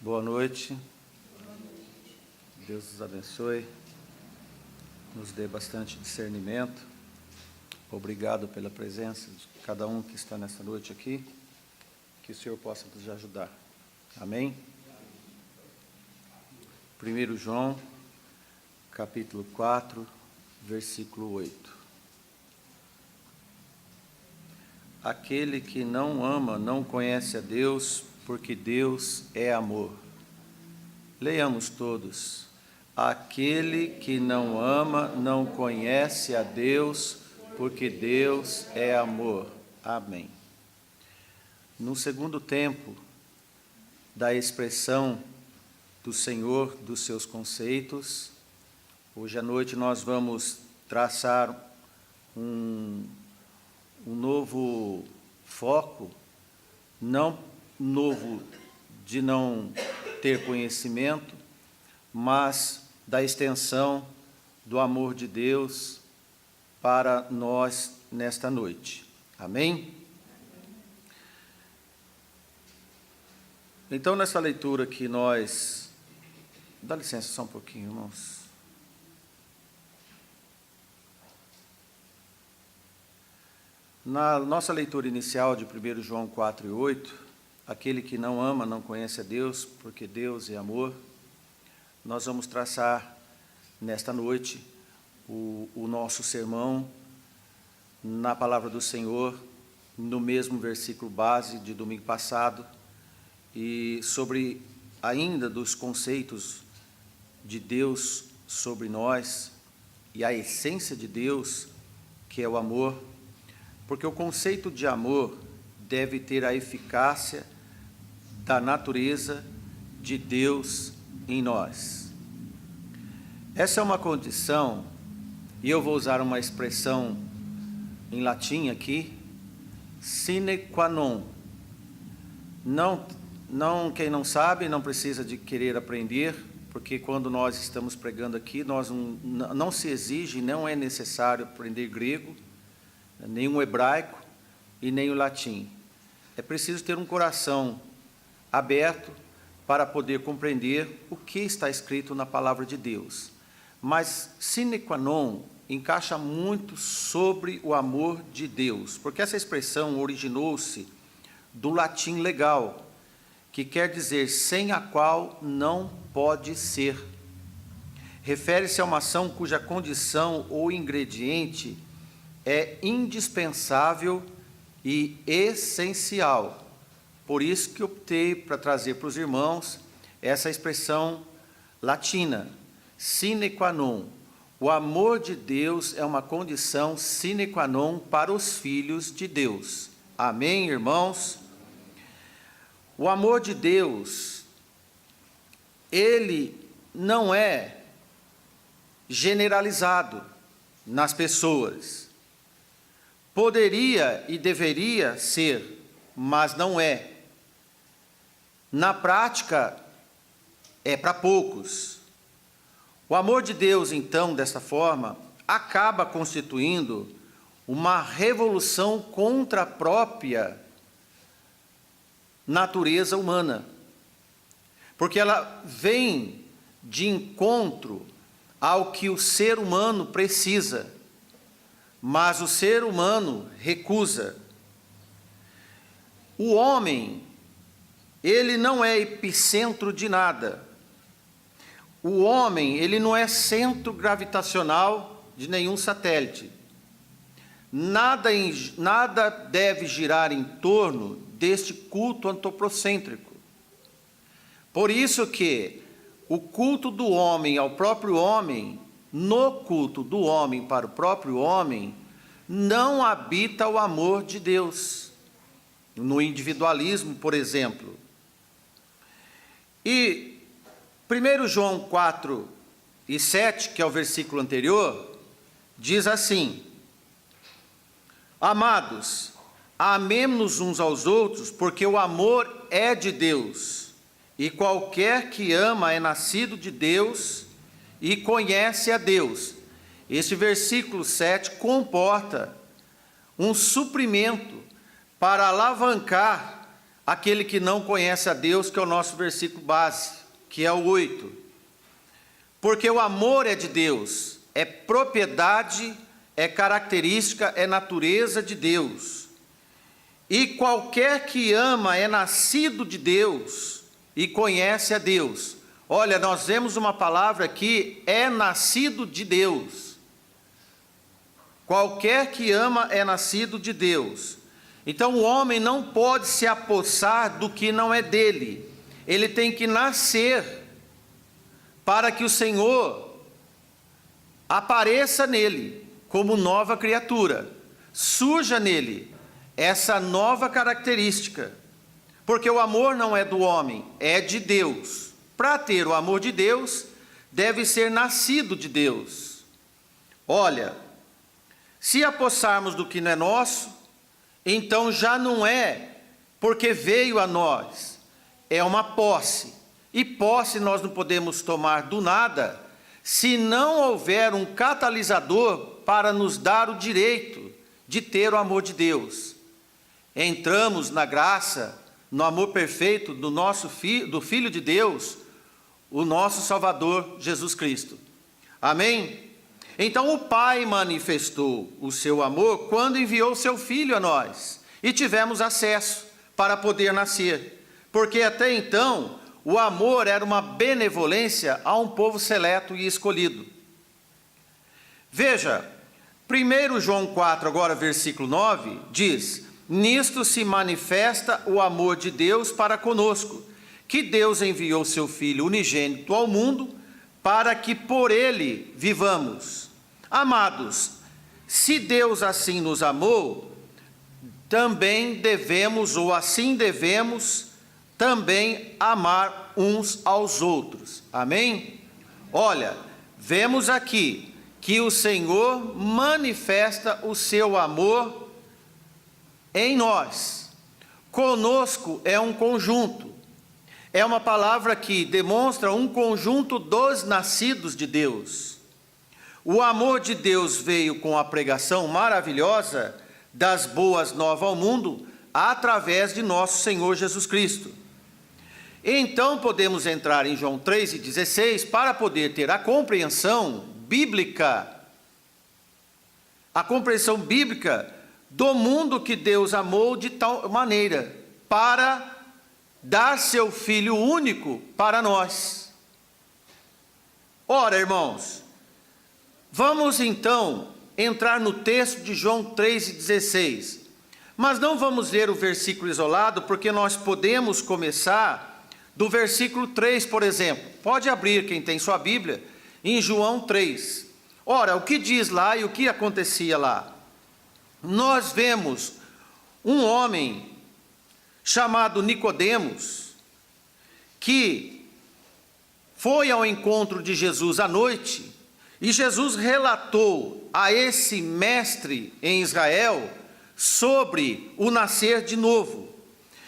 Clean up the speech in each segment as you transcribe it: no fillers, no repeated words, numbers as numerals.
Boa noite. Deus nos abençoe, nos dê bastante discernimento. Obrigado pela presença de cada um que está nessa noite aqui. Que o Senhor possa nos ajudar. Amém? 1 João, capítulo 4, versículo 8. Aquele que não ama não conhece a Deus, porque Deus é amor. Leiamos todos. Aquele que não ama não conhece a Deus, porque Deus é amor. Amém. No segundo tempo da expressão do Senhor, dos seus conceitos, hoje à noite nós vamos traçar um novo foco, não novo de não ter conhecimento, mas da extensão do amor de Deus para nós nesta noite. Amém? Então, nessa leitura que nós... Dá licença só um pouquinho, irmãos. Na nossa leitura inicial de 1 João 4 e 8, aquele que não ama não conhece a Deus, porque Deus é amor. Nós vamos traçar nesta noite o nosso sermão na palavra do Senhor, no mesmo versículo base de domingo passado, e sobre ainda dos conceitos de Deus sobre nós e a essência de Deus, que é o amor, porque o conceito de amor deve ter a eficácia da natureza de Deus em nós. Essa é uma condição, e eu vou usar uma expressão em latim aqui, sine qua non. Quem não sabe, não precisa de querer aprender, porque quando nós estamos pregando aqui, não se exige, não é necessário aprender grego, nem o hebraico e nem o latim. É preciso ter um coração aberto para poder compreender o que está escrito na palavra de Deus. Mas sine qua non encaixa muito sobre o amor de Deus, porque essa expressão originou-se do latim legal, que quer dizer sem a qual não pode ser. Refere-se a uma ação cuja condição ou ingrediente é indispensável e essencial. Por isso que optei para trazer para os irmãos essa expressão latina, sine qua non. O amor de Deus é uma condição sine qua non para os filhos de Deus. Amém, irmãos? O amor de Deus, ele não é generalizado nas pessoas. Poderia e deveria ser, mas não é. Na prática, é para poucos. O amor de Deus, então, dessa forma, acaba constituindo uma revolução contra a própria natureza humana, porque ela vem de encontro ao que o ser humano precisa, mas o ser humano recusa. O homem, ele não é epicentro de nada. O homem, ele não é centro gravitacional de nenhum satélite. Nada deve girar em torno deste culto antropocêntrico. Por isso que o culto do homem ao próprio homem, no culto do homem para o próprio homem, não habita o amor de Deus. No individualismo, por exemplo. E 1 João 4 e 7, que é o versículo anterior, diz assim: amados, amemo-nos uns aos outros, porque o amor é de Deus, e qualquer que ama é nascido de Deus e conhece a Deus. Este versículo 7 comporta um suprimento para alavancar aquele que não conhece a Deus, que é o nosso versículo base, que é o 8. Porque o amor é de Deus, é propriedade, é característica, é natureza de Deus. E qualquer que ama é nascido de Deus e conhece a Deus. Olha, nós vemos uma palavra aqui, é nascido de Deus. Qualquer que ama é nascido de Deus. Então o homem não pode se apossar do que não é dele. Ele tem que nascer para que o Senhor apareça nele como nova criatura. Surja nele essa nova característica. Porque o amor não é do homem, é de Deus. Para ter o amor de Deus, deve ser nascido de Deus. Olha, se apossarmos do que não é nosso, então já não é porque veio a nós, é uma posse. E posse nós não podemos tomar do nada, se não houver um catalisador para nos dar o direito de ter o amor de Deus. Entramos na graça, no amor perfeito do Filho de Deus, o nosso Salvador Jesus Cristo. Amém? Então o Pai manifestou o seu amor quando enviou seu Filho a nós, e tivemos acesso para poder nascer, porque até então o amor era uma benevolência a um povo seleto e escolhido. Veja, 1 João 4, agora versículo 9, diz: nisto se manifesta o amor de Deus para conosco, que Deus enviou seu Filho unigênito ao mundo, para que por ele vivamos. Amados, se Deus assim nos amou, também devemos, ou assim devemos, também amar uns aos outros. Amém? Olha, vemos aqui que o Senhor manifesta o seu amor em nós. Conosco é um conjunto. É uma palavra que demonstra um conjunto dos nascidos de Deus. O amor de Deus veio com a pregação maravilhosa das boas novas ao mundo, através de nosso Senhor Jesus Cristo. Então podemos entrar em João 3,16 para poder ter a compreensão bíblica do mundo que Deus amou de tal maneira, para dar seu Filho único para nós. Ora, irmãos, vamos então entrar no texto de João 3,16, mas não vamos ler o versículo isolado, porque nós podemos começar do versículo 3, por exemplo. Pode abrir, quem tem sua Bíblia, em João 3. Ora, o que diz lá e o que acontecia lá? Nós vemos um homem chamado Nicodemos, que foi ao encontro de Jesus à noite, e Jesus relatou a esse mestre em Israel sobre o nascer de novo.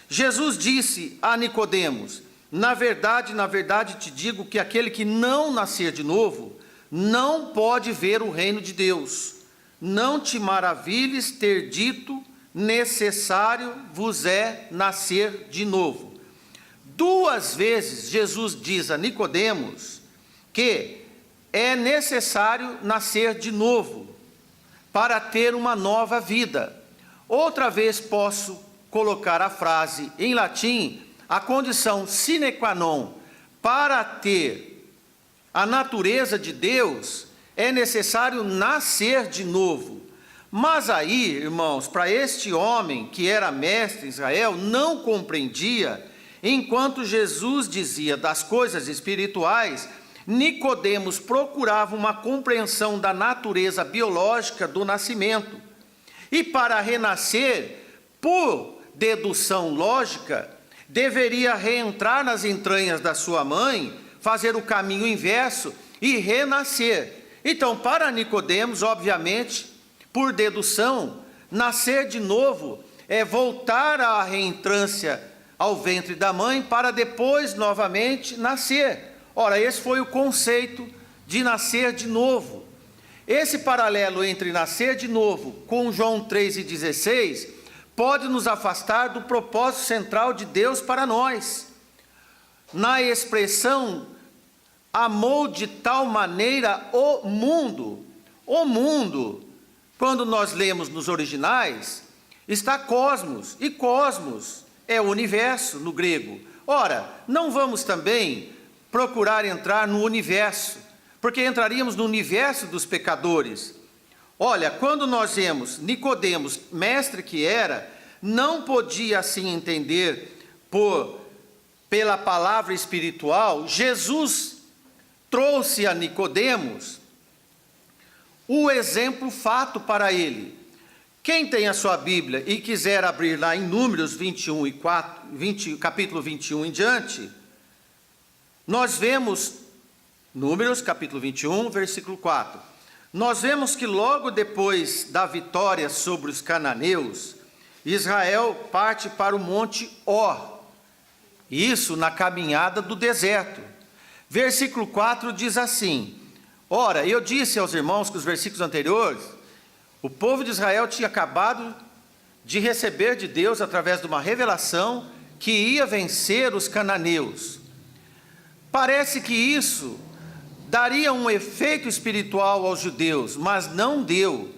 Jesus disse a Nicodemos: na verdade te digo que aquele que não nascer de novo, não pode ver o reino de Deus. Não te maravilhes ter dito, necessário vos é nascer de novo. 2 vezes Jesus diz a Nicodemos que é necessário nascer de novo para ter uma nova vida. Outra vez posso colocar a frase em latim: a condição sine qua non para ter a natureza de Deus é necessário nascer de novo. Mas aí, irmãos, para este homem que era mestre em Israel, não compreendia, enquanto Jesus dizia das coisas espirituais, Nicodemos procurava uma compreensão da natureza biológica do nascimento. E para renascer, por dedução lógica, deveria reentrar nas entranhas da sua mãe, fazer o caminho inverso e renascer. Então, para Nicodemos, obviamente, por dedução, nascer de novo é voltar à reentrância ao ventre da mãe para depois novamente nascer. Ora, esse foi o conceito de nascer de novo. Esse paralelo entre nascer de novo com João 3,16 pode nos afastar do propósito central de Deus para nós. Na expressão, amou de tal maneira o mundo, quando nós lemos nos originais, está cosmos, e cosmos é o universo no grego. Ora, não vamos também procurar entrar no universo, porque entraríamos no universo dos pecadores. Olha, quando nós vemos Nicodemos, mestre que era, não podia assim entender pela palavra espiritual. Jesus trouxe a Nicodemos o exemplo fato para ele. Quem tem a sua Bíblia e quiser abrir lá em Números 21 e capítulo 21 em diante, nós vemos, Números capítulo 21, versículo 4, nós vemos que logo depois da vitória sobre os cananeus, Israel parte para o monte Or, isso na caminhada do deserto. Versículo 4 diz assim: ora, eu disse aos irmãos que os versículos anteriores, o povo de Israel tinha acabado de receber de Deus, através de uma revelação, que ia vencer os cananeus. Parece que isso daria um efeito espiritual aos judeus, mas não deu.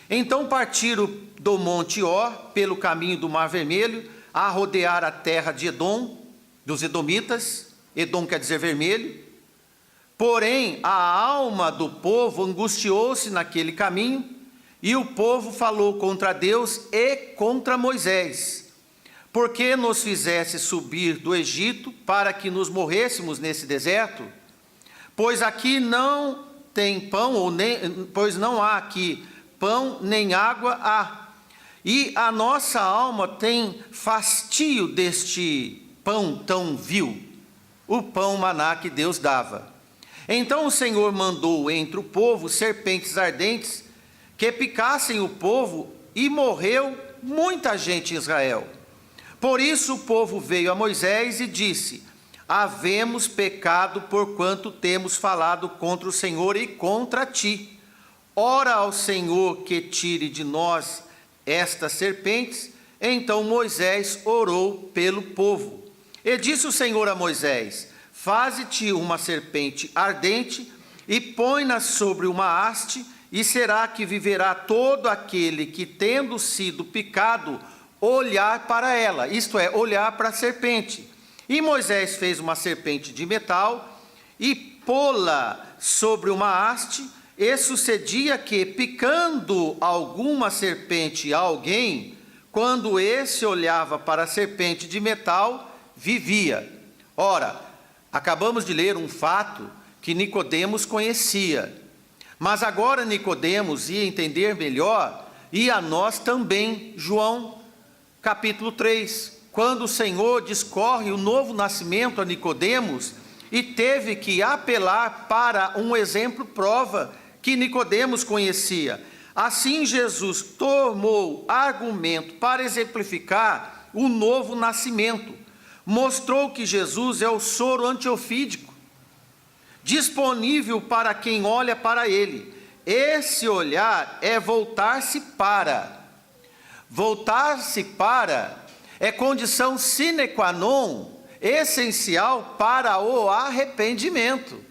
Então partiram do monte Or, pelo caminho do Mar Vermelho, a rodear a terra de Edom, dos edomitas. Edom quer dizer vermelho. Porém, a alma do povo angustiou-se naquele caminho, e o povo falou contra Deus e contra Moisés: por que nos fizesse subir do Egito para que nos morrêssemos nesse deserto? Pois aqui não tem pão, pois não há aqui pão nem água há. E a nossa alma tem fastio deste pão tão vil, o pão maná que Deus dava. Então o Senhor mandou entre o povo serpentes ardentes que picassem o povo, e morreu muita gente em Israel. Por isso o povo veio a Moisés e disse: havemos pecado porquanto temos falado contra o Senhor e contra ti. Ora ao Senhor que tire de nós estas serpentes. Então Moisés orou pelo povo. E disse o Senhor a Moisés: faze-te uma serpente ardente e põe-na sobre uma haste, e será que viverá todo aquele que, tendo sido picado, olhar para ela, isto é, olhar para a serpente. E Moisés fez uma serpente de metal e pô-la sobre uma haste, e sucedia que, picando alguma serpente a alguém, quando esse olhava para a serpente de metal, vivia. Ora, acabamos de ler um fato que Nicodemos conhecia, mas agora Nicodemos ia entender melhor, e a nós também. João capítulo 3, quando o Senhor discorre o novo nascimento a Nicodemos, e teve que apelar para um exemplo prova que Nicodemos conhecia. Assim Jesus tomou argumento para exemplificar o novo nascimento. Mostrou que Jesus é o soro antiofídico, disponível para quem olha para ele. Esse olhar é voltar-se para. Voltar-se para é condição sine qua non, essencial para o arrependimento.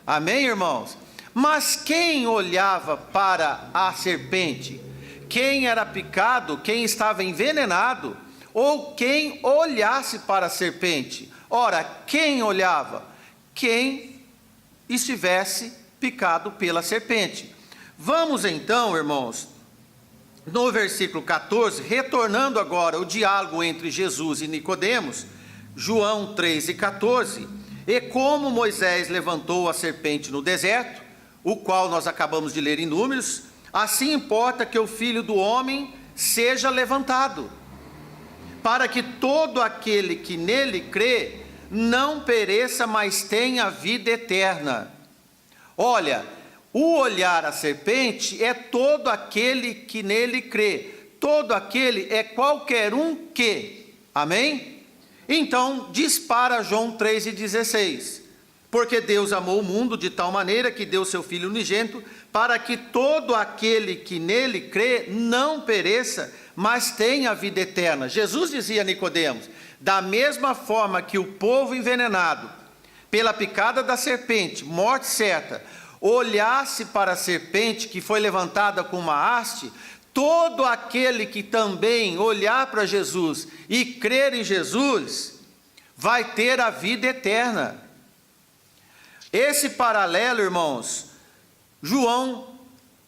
Amém, irmãos? Mas quem olhava para a serpente? Quem era picado, quem estava envenenado, ou quem olhasse para a serpente? Ora, quem olhava? Quem estivesse picado pela serpente. Vamos então, irmãos, no versículo 14, retornando agora o diálogo entre Jesus e Nicodemos, João 3 e 14, e como Moisés levantou a serpente no deserto, o qual nós acabamos de ler em Números, assim importa que o Filho do Homem seja levantado, para que todo aquele que nele crê não pereça, mas tenha vida eterna. Olha, o olhar à serpente é todo aquele que nele crê. Todo aquele é qualquer um que. Amém? Então, dispara João 3,16. Porque Deus amou o mundo de tal maneira que deu seu Filho unigênito, para que todo aquele que nele crê não pereça, mas têm a vida eterna. Jesus dizia a Nicodemos: da mesma forma que o povo envenenado pela picada da serpente, morte certa, olhasse para a serpente que foi levantada com uma haste, todo aquele que também olhar para Jesus e crer em Jesus, vai ter a vida eterna. Esse paralelo, irmãos, João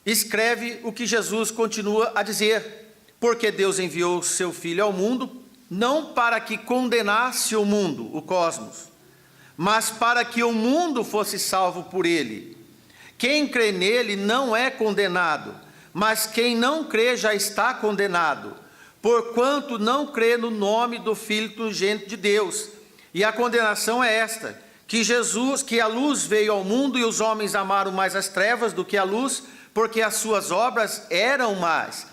escreve o que Jesus continua a dizer: porque Deus enviou o seu Filho ao mundo, não para que condenasse o mundo, o cosmos, mas para que o mundo fosse salvo por ele. Quem crê nele não é condenado, mas quem não crê já está condenado, porquanto não crê no nome do Filho unigênito de Deus. E a condenação é esta: que a luz veio ao mundo e os homens amaram mais as trevas do que a luz, porque as suas obras eram más.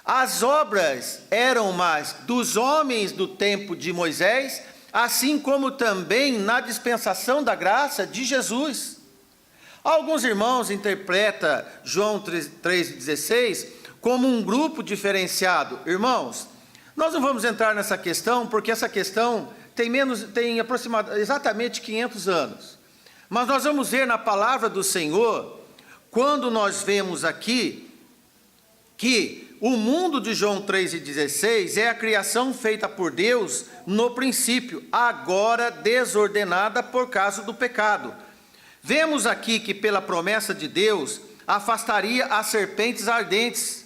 As obras eram más dos homens do tempo de Moisés, assim como também na dispensação da graça de Jesus. Alguns irmãos interpretam João 3,16 como um grupo diferenciado. Irmãos, nós não vamos entrar nessa questão, porque essa questão tem aproximadamente exatamente 500 anos. Mas nós vamos ver na palavra do Senhor, quando nós vemos aqui, que o mundo de João 3,16 é a criação feita por Deus no princípio, agora desordenada por causa do pecado. Vemos aqui que pela promessa de Deus, afastaria as serpentes ardentes,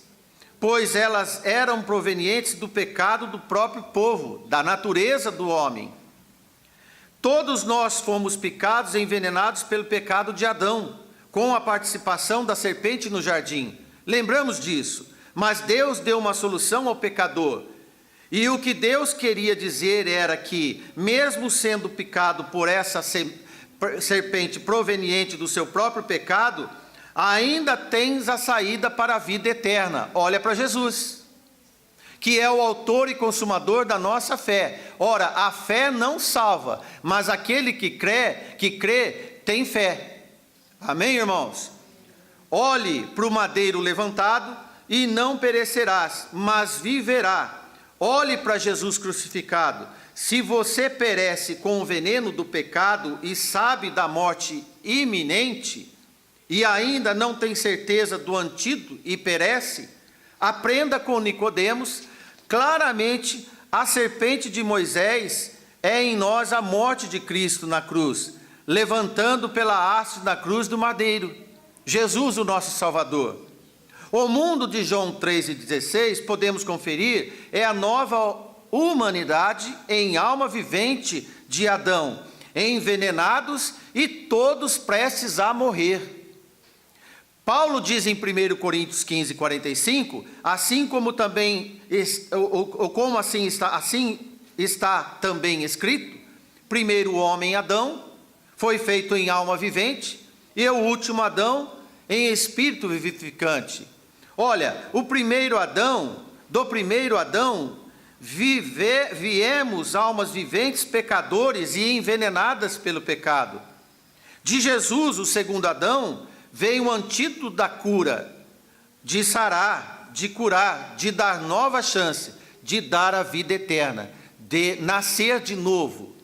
pois elas eram provenientes do pecado do próprio povo, da natureza do homem. Todos nós fomos picados e envenenados pelo pecado de Adão, com a participação da serpente no jardim. Lembramos disso, mas Deus deu uma solução ao pecador. E o que Deus queria dizer era que, mesmo sendo picado por essa serpente proveniente do seu próprio pecado, ainda tens a saída para a vida eterna. Olha para Jesus, que é o autor e consumador da nossa fé. Ora, a fé não salva, mas aquele que crê, tem fé. Amém, irmãos? Olhe para o madeiro levantado e não perecerás, mas viverá. Olhe para Jesus crucificado. Se você perece com o veneno do pecado e sabe da morte iminente, e ainda não tem certeza do antídoto e perece, aprenda com Nicodemos. Claramente, a serpente de Moisés é em nós a morte de Cristo na cruz, levantando pela haste na cruz do madeiro, Jesus, o nosso Salvador. O mundo de João 3,16, podemos conferir, é a nova humanidade em alma vivente de Adão, envenenados e todos prestes a morrer. Paulo diz em 1 Coríntios 15, 45, assim como também, como assim está também escrito: primeiro o homem Adão foi feito em alma vivente, e o último Adão em espírito vivificante. Olha, do primeiro Adão, viemos almas viventes, pecadores e envenenadas pelo pecado. De Jesus, o segundo Adão, veio o antídoto da cura, de sarar, de curar, de dar nova chance, de dar a vida eterna, de nascer de novo.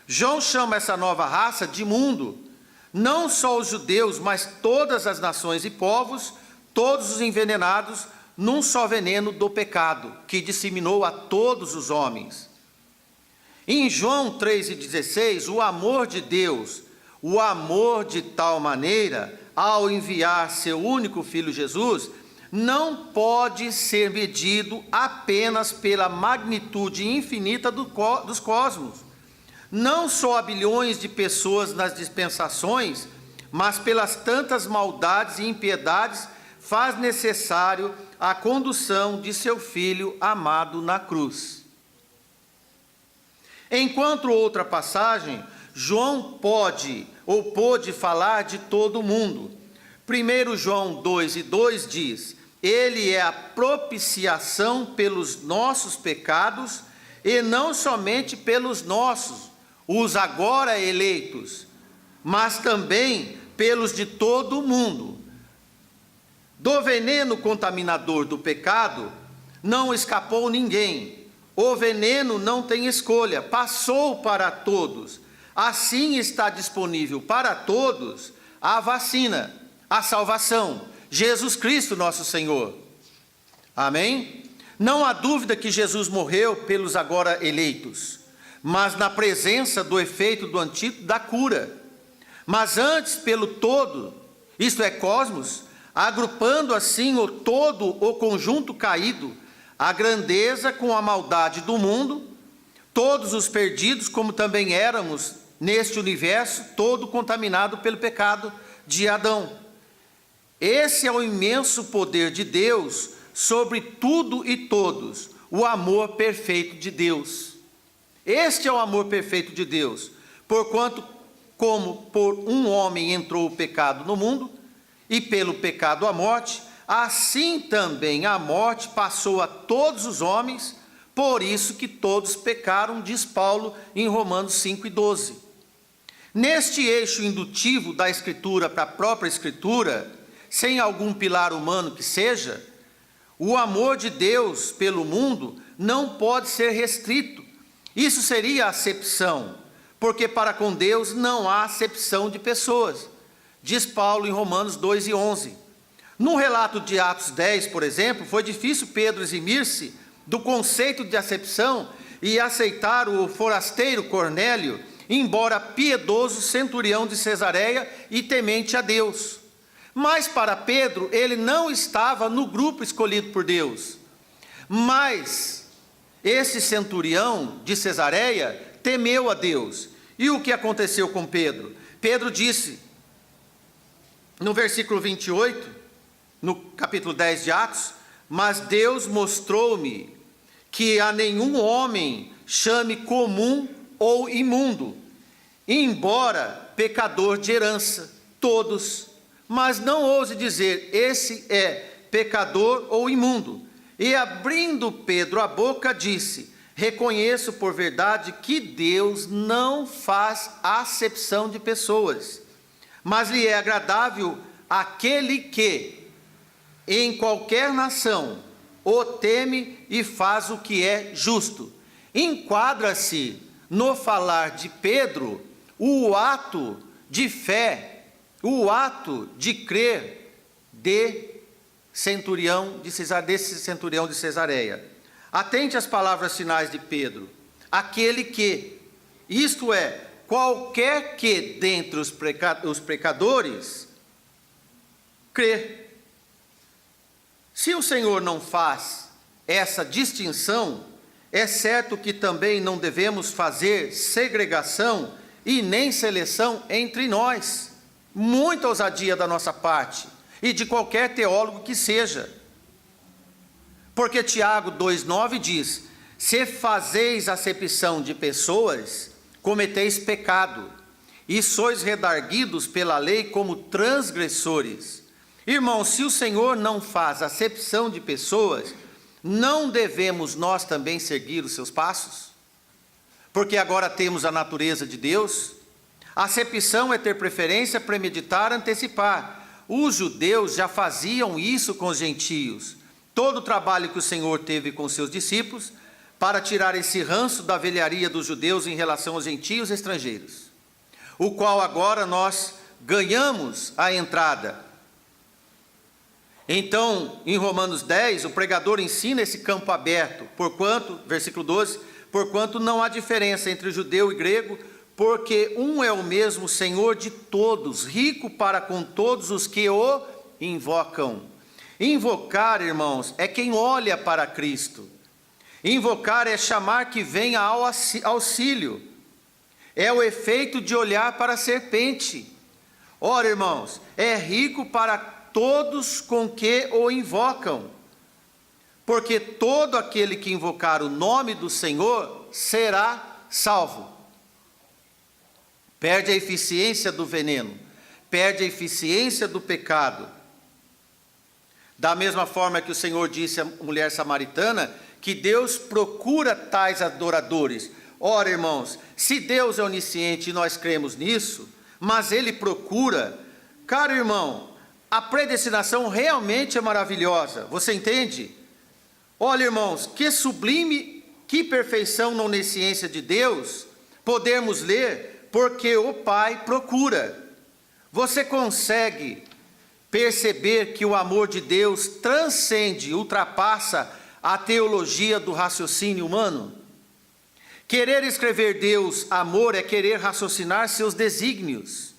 João chama essa nova raça de mundo, não só os judeus, mas todas as nações e povos, todos os envenenados num só veneno do pecado, que disseminou a todos os homens. Em João 3,16, o amor de Deus, o amor de tal maneira, ao enviar seu único Filho Jesus, não pode ser medido apenas pela magnitude infinita dos cosmos, não só a bilhões de pessoas nas dispensações, mas pelas tantas maldades e impiedades, faz necessário a condução de seu Filho amado na cruz. Enquanto outra passagem, João pôde falar de todo o mundo. 1 João 2,2 diz: ele é a propiciação pelos nossos pecados, e não somente pelos nossos, os agora eleitos, mas também pelos de todo o mundo. Do veneno contaminador do pecado, não escapou ninguém. O veneno não tem escolha, passou para todos. Assim está disponível para todos a vacina, a salvação, Jesus Cristo nosso Senhor. Amém? Não há dúvida que Jesus morreu pelos agora eleitos, mas na presença do efeito do antídoto da cura. Mas antes pelo todo, isto é, cosmos, agrupando assim o todo, o conjunto caído, a grandeza com a maldade do mundo, todos os perdidos, como também éramos neste universo, todo contaminado pelo pecado de Adão. Esse é o imenso poder de Deus sobre tudo e todos, o amor perfeito de Deus. Este é o amor perfeito de Deus, porquanto, como por um homem entrou o pecado no mundo, e pelo pecado a morte, assim também a morte passou a todos os homens, por isso que todos pecaram, diz Paulo em Romanos 5:12. Neste eixo indutivo da Escritura para a própria Escritura, sem algum pilar humano que seja, o amor de Deus pelo mundo não pode ser restrito. Isso seria acepção, porque para com Deus não há acepção de pessoas, diz Paulo em Romanos 2:11. No relato de Atos 10, por exemplo, foi difícil Pedro eximir-se do conceito de acepção e aceitar o forasteiro Cornélio, embora piedoso centurião de Cesareia e temente a Deus. Mas para Pedro, ele não estava no grupo escolhido por Deus. Mas esse centurião de Cesareia temeu a Deus. E o que aconteceu com Pedro? Pedro disse, no versículo 28, no capítulo 10 de Atos, mas Deus mostrou-me que a nenhum homem chame comum ou imundo, embora pecador de herança, todos, mas não ouse dizer, esse é pecador ou imundo. E abrindo Pedro a boca, disse, reconheço por verdade que Deus não faz acepção de pessoas, mas lhe é agradável aquele que, em qualquer nação, o teme e faz o que é justo. Enquadra-se no falar de Pedro o ato de fé, o ato de crer desse centurião de Cesareia. Atente às palavras finais de Pedro. Aquele que, isto é, qualquer que dentre os pecadores, crê. Se o Senhor não faz essa distinção, é certo que também não devemos fazer segregação e nem seleção entre nós. Muita ousadia da nossa parte, e de qualquer teólogo que seja. Porque Tiago 2,9 diz, se fazeis acepção de pessoas, cometeis pecado, e sois redarguidos pela lei como transgressores. Irmãos, se o Senhor não faz acepção de pessoas, não devemos nós também seguir os seus passos? Porque agora temos a natureza de Deus. A acepção é ter preferência, premeditar, antecipar. Os judeus já faziam isso com os gentios. Todo o trabalho que o Senhor teve com seus discípulos para tirar esse ranço da velharia dos judeus em relação aos gentios e estrangeiros, o qual agora nós ganhamos a entrada. Então, em Romanos 10, o pregador ensina esse campo aberto, porquanto, versículo 12, porquanto não há diferença entre judeu e grego, porque um é o mesmo Senhor de todos, rico para com todos os que o invocam. Invocar, irmãos, é quem olha para Cristo. Invocar é chamar que venha ao auxílio. É o efeito de olhar para a serpente. Ora, irmãos, é rico para todos com que o invocam. Porque todo aquele que invocar o nome do Senhor será salvo. Perde a eficiência do veneno, perde a eficiência do pecado. Da mesma forma que o Senhor disse à mulher samaritana, que Deus procura tais adoradores. Ora, irmãos, se Deus é onisciente e nós cremos nisso, mas Ele procura, caro irmão, a predestinação realmente é maravilhosa, você entende? Olha, irmãos, que sublime, que perfeição na onisciência de Deus, podemos ler, porque o Pai procura. Você consegue perceber que o amor de Deus transcende, ultrapassa a teologia do raciocínio humano? Querer escrever Deus amor é querer raciocinar seus desígnios,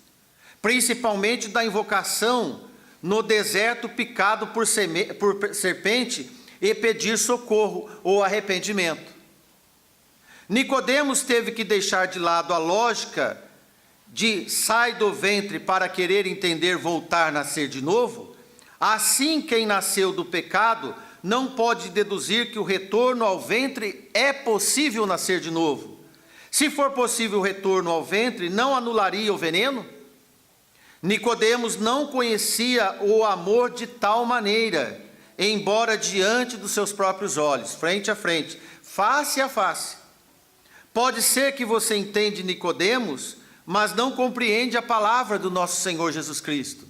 principalmente da invocação no deserto picado por serpente e pedir socorro ou arrependimento. Nicodemos teve que deixar de lado a lógica de sai do ventre para querer entender voltar a nascer de novo. Assim, quem nasceu do pecado não pode deduzir que o retorno ao ventre é possível nascer de novo. Se for possível o retorno ao ventre, não anularia o veneno? Nicodemos não conhecia o amor de tal maneira, embora diante dos seus próprios olhos, frente a frente, face a face. Pode ser que você entende Nicodemos, mas não compreende a palavra do nosso Senhor Jesus Cristo.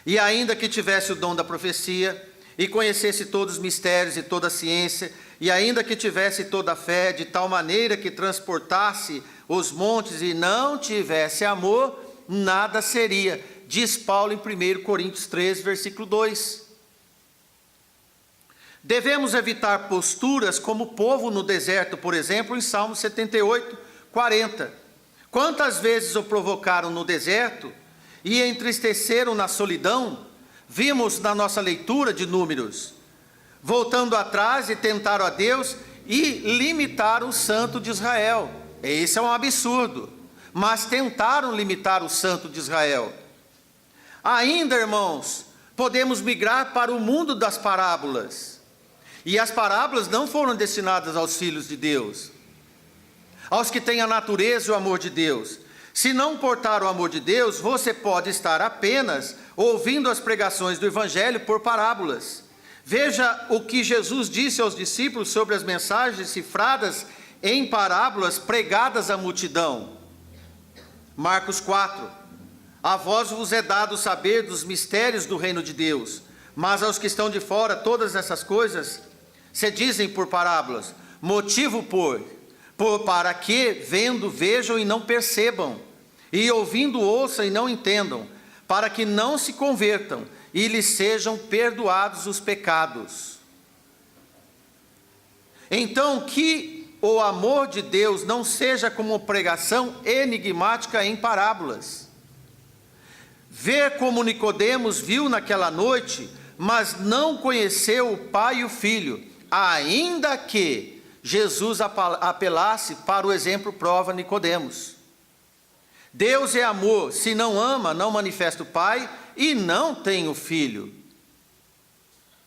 E ainda que tivesse o dom da profecia, e conhecesse todos os mistérios e toda a ciência, e ainda que tivesse toda a fé, de tal maneira que transportasse os montes e não tivesse amor, nada seria, diz Paulo em 1 Coríntios 3, versículo 2. Devemos evitar posturas como o povo no deserto, por exemplo, em Salmo 78, 40. Quantas vezes o provocaram no deserto e entristeceram na solidão? Vimos na nossa leitura de Números, voltando atrás e tentaram a Deus e limitaram o santo de Israel. Esse é um absurdo, mas tentaram limitar o santo de Israel. Ainda, irmãos, podemos migrar para o mundo das parábolas. E as parábolas não foram destinadas aos filhos de Deus, aos que têm a natureza e o amor de Deus. Se não portar o amor de Deus, você pode estar apenas ouvindo as pregações do Evangelho por parábolas. Veja o que Jesus disse aos discípulos sobre as mensagens cifradas em parábolas pregadas à multidão. Marcos 4. A vós vos é dado saber dos mistérios do reino de Deus, mas aos que estão de fora todas essas coisas se dizem por parábolas. Motivo para que, vendo, vejam e não percebam, e ouvindo, ouçam e não entendam, para que não se convertam e lhes sejam perdoados os pecados. Então, que o amor de Deus não seja como pregação enigmática em parábolas. Ver como Nicodemos viu naquela noite, mas não conheceu o Pai e o Filho, ainda que Jesus apelasse para o exemplo prova Nicodemos. Deus é amor, se não ama, não manifesta o Pai e não tem o Filho.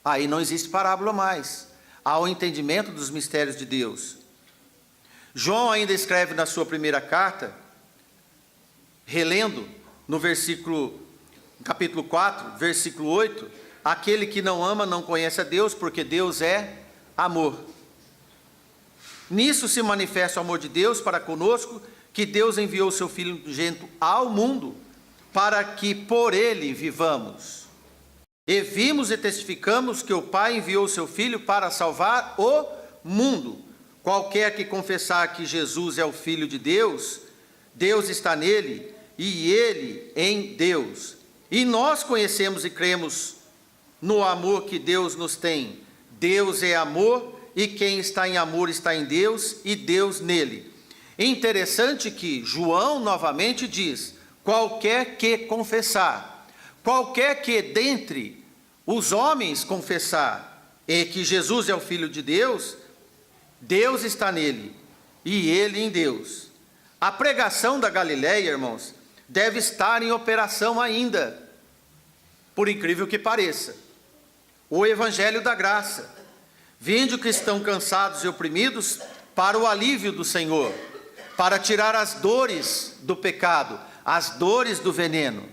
Aí não existe parábola mais, há o entendimento dos mistérios de Deus. João ainda escreve na sua primeira carta, relendo no capítulo 4, versículo 8, aquele que não ama não conhece a Deus, porque Deus é amor. Nisso se manifesta o amor de Deus para conosco, que Deus enviou o seu Filho unigênito ao mundo, para que por ele vivamos. E vimos e testificamos que o Pai enviou o seu Filho para salvar o mundo. Qualquer que confessar que Jesus é o Filho de Deus, Deus está nele e ele em Deus. E nós conhecemos e cremos no amor que Deus nos tem. Deus é amor, e quem está em amor está em Deus e Deus nele. Interessante que João novamente diz, qualquer que confessar, qualquer que dentre os homens confessar, e que Jesus é o Filho de Deus, Deus está nele e ele em Deus. A pregação da Galileia, irmãos, deve estar em operação ainda, por incrível que pareça. O Evangelho da Graça. Vinde que estão cansados e oprimidos para o alívio do Senhor, para tirar as dores do pecado, as dores do veneno.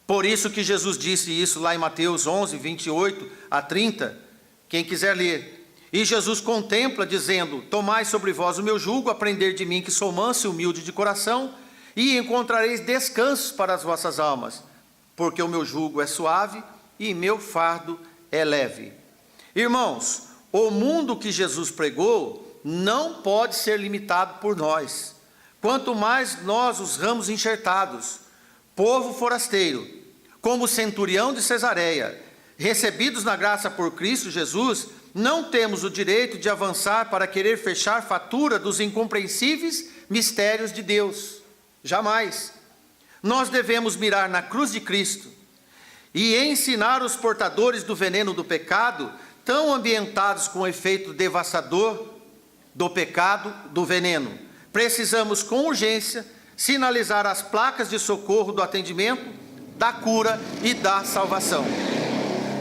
Por isso que Jesus disse isso lá em Mateus 11, 28 a 30, quem quiser ler. E Jesus contempla dizendo, tomai sobre vós o meu jugo, aprender de mim que sou manso e humilde de coração, e encontrareis descanso para as vossas almas, porque o meu jugo é suave e meu fardo é leve. Irmãos, o mundo que Jesus pregou não pode ser limitado por nós. Quanto mais nós, os ramos enxertados, povo forasteiro, como o centurião de Cesareia, recebidos na graça por Cristo Jesus, não temos o direito de avançar para querer fechar fatura dos incompreensíveis mistérios de Deus. Jamais. Nós devemos mirar na cruz de Cristo e ensinar os portadores do veneno do pecado, tão ambientados com o efeito devastador do pecado, do veneno. Precisamos, com urgência, sinalizar as placas de socorro do atendimento, da cura e da salvação.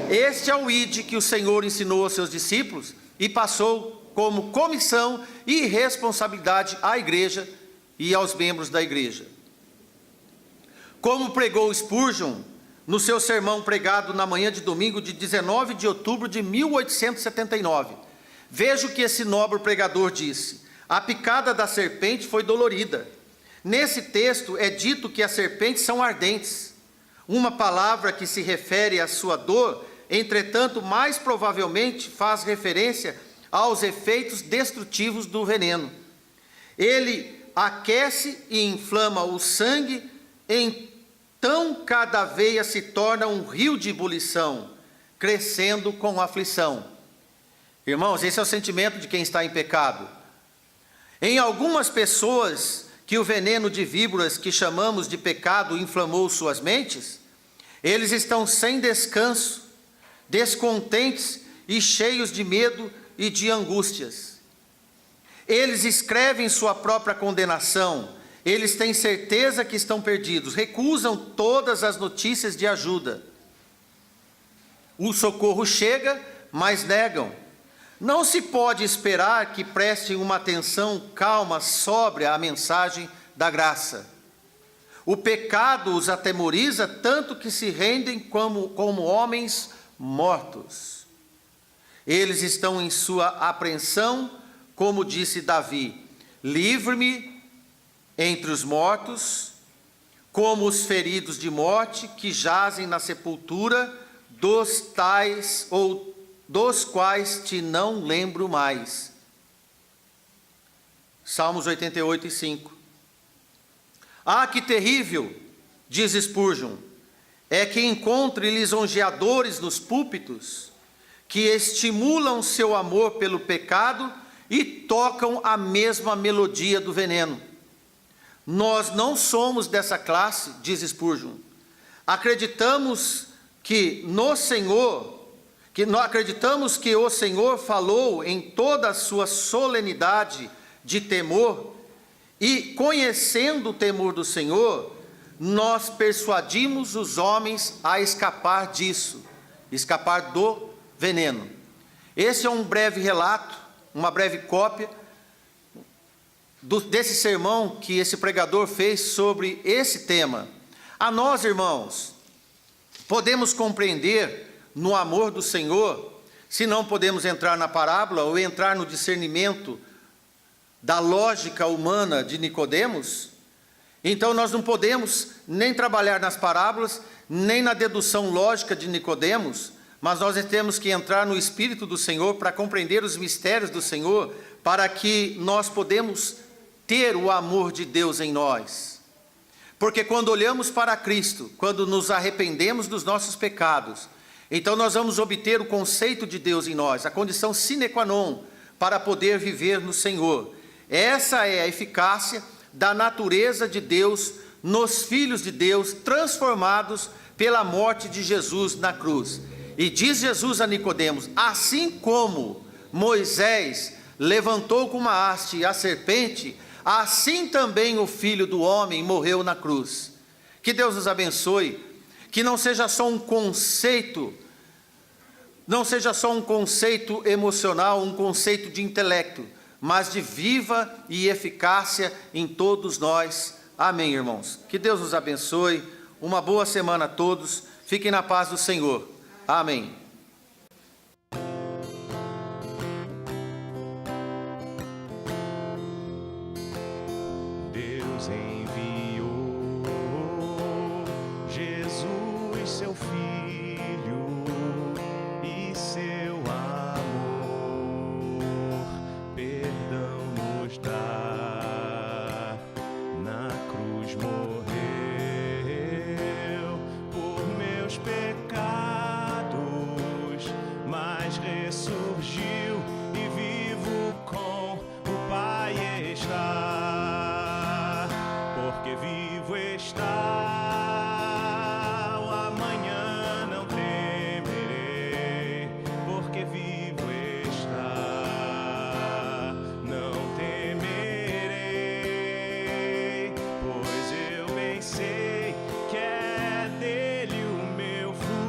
Este é o ID que o Senhor ensinou aos seus discípulos e passou como comissão e responsabilidade à igreja e aos membros da igreja. Como pregou Spurgeon no seu sermão pregado na manhã de domingo de 19 de outubro de 1879, veja o que esse nobre pregador disse: a picada da serpente foi dolorida. Nesse texto é dito que as serpentes são ardentes, uma palavra que se refere à sua dor, entretanto, mais provavelmente faz referência aos efeitos destrutivos do veneno. Ele aquece e inflama o sangue, então cada veia se torna um rio de ebulição, crescendo com aflição. Irmãos, esse é o sentimento de quem está em pecado. Em algumas pessoas que o veneno de víboras que chamamos de pecado inflamou suas mentes, eles estão sem descanso, descontentes e cheios de medo e de angústias. Eles escrevem sua própria condenação, eles têm certeza que estão perdidos, recusam todas as notícias de ajuda. O socorro chega, mas negam. Não se pode esperar que prestem uma atenção calma, sóbria à mensagem da graça. O pecado os atemoriza tanto que se rendem como homens mortos. Eles estão em sua apreensão, como disse Davi: livre-me entre os mortos, como os feridos de morte que jazem na sepultura, dos quais te não lembro mais. Salmos 88, 5. Ah, que terrível, diz Spurgeon, é que encontre lisonjeadores nos púlpitos, que estimulam seu amor pelo pecado e tocam a mesma melodia do veneno. Nós não somos dessa classe, diz Spurgeon. Acreditamos que o Senhor falou em toda a sua solenidade de temor, e conhecendo o temor do Senhor, nós persuadimos os homens a escapar disso, escapar do veneno. Esse é um breve relato, uma breve cópia desse sermão que esse pregador fez sobre esse tema. A nós, irmãos, podemos compreender no amor do Senhor, se não podemos entrar na parábola ou entrar no discernimento da lógica humana de Nicodemos, então nós não podemos nem trabalhar nas parábolas, nem na dedução lógica de Nicodemos, mas nós temos que entrar no Espírito do Senhor para compreender os mistérios do Senhor, para que nós podemos ter o amor de Deus em nós. Porque quando olhamos para Cristo, quando nos arrependemos dos nossos pecados, então nós vamos obter o conceito de Deus em nós, a condição sine qua non para poder viver no Senhor. Essa é a eficácia da natureza de Deus nos filhos de Deus, transformados pela morte de Jesus na cruz. E diz Jesus a Nicodemos: assim como Moisés levantou com uma haste a serpente, assim também o Filho do Homem morreu na cruz. Que Deus nos abençoe, que não seja só um conceito, emocional, um conceito de intelecto, mas de viva e eficácia em todos nós. Amém, irmãos? Que Deus nos abençoe, uma boa semana a todos, fiquem na paz do Senhor. Amém. Deus enviou Jesus, seu Filho, e seu amor mas ressurgiu e vivo com o Pai está. Porque vivo está, o amanhã não temerei. Porque vivo está, não temerei. Pois eu bem sei que é dele o meu futuro.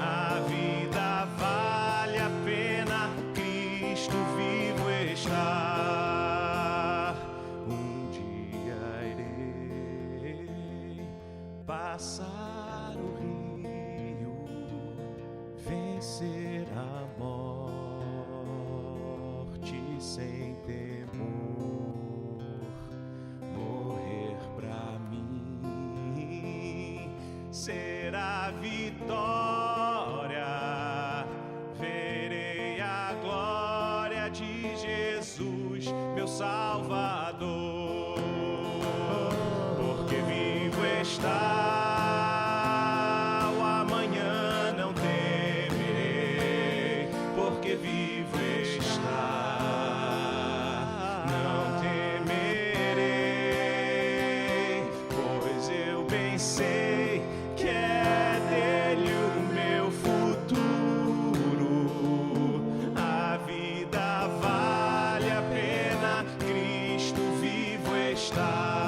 A vida vale a pena, Cristo vivo está. Um dia irei passar o rio, vencer a morte sem temor, morrer pra mim será vitória. Verei a glória de Jesus, meu Salvador. Porque vivo está, o amanhã não temerei. Porque vivo está, não temerei. Pois eu bem sei que é dele o meu futuro. A vida vale a pena, Cristo vivo está.